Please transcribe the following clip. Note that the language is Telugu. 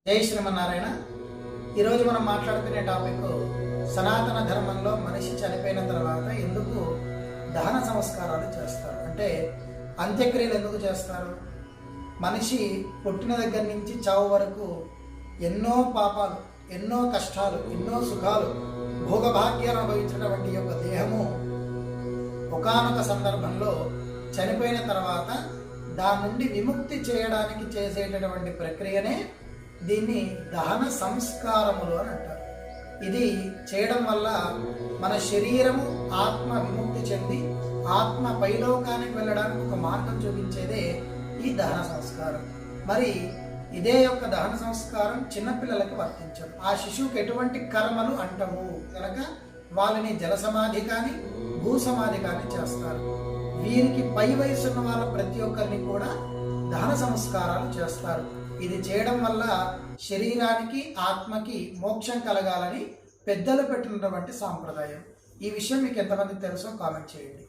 జై శ్రీమన్నారాయణ. ఈరోజు మనం మాట్లాడుకునే టాపిక్ సనాతన ధర్మంలో మనిషి చనిపోయిన తర్వాత ఎందుకు దహన సంస్కారాలు చేస్తారు, అంటే అంత్యక్రియలు ఎందుకు చేస్తారు. మనిషి పుట్టిన దగ్గర నుంచి చావు వరకు ఎన్నో పాపాలు, ఎన్నో కష్టాలు, ఎన్నో సుఖాలు, భోగభాగ్యాలు అనుభవించినటువంటి యొక్క దేహము ఒకానొక సందర్భంలో చనిపోయిన తర్వాత దాని నుండి విముక్తి చేయడానికి చేసేటటువంటి ప్రక్రియనే దీన్ని దహన సంస్కారములు అని అంటారు. ఇది చేయడం వల్ల మన శరీరము ఆత్మ విముక్తి చెంది ఆత్మ పైలోకానికి వెళ్ళడానికి ఒక మార్గం చూపించేదే ఈ దహన సంస్కారం. మరి ఇదే యొక్క దహన సంస్కారం చిన్నపిల్లలకి వర్తించదు. ఆ శిశువుకి ఎటువంటి కర్మలు అంటవు కనుక వాళ్ళని జల సమాధి కానీ భూ సమాధి కానీ చేస్తారు. వీరికి పై వయసున్న వాళ్ళ ప్రతి ఒక్కరిని కూడా దహన సంస్కారాలు చేస్తారు. ఇది చేయడం వల్ల శరీరానికి ఆత్మకి మోక్షం కలగాలని పెద్దలు పెట్టినటువంటి సాంప్రదాయం. ఈ విషయం మీకు ఎంతమంది తెలుసో కామెంట్ చేయండి.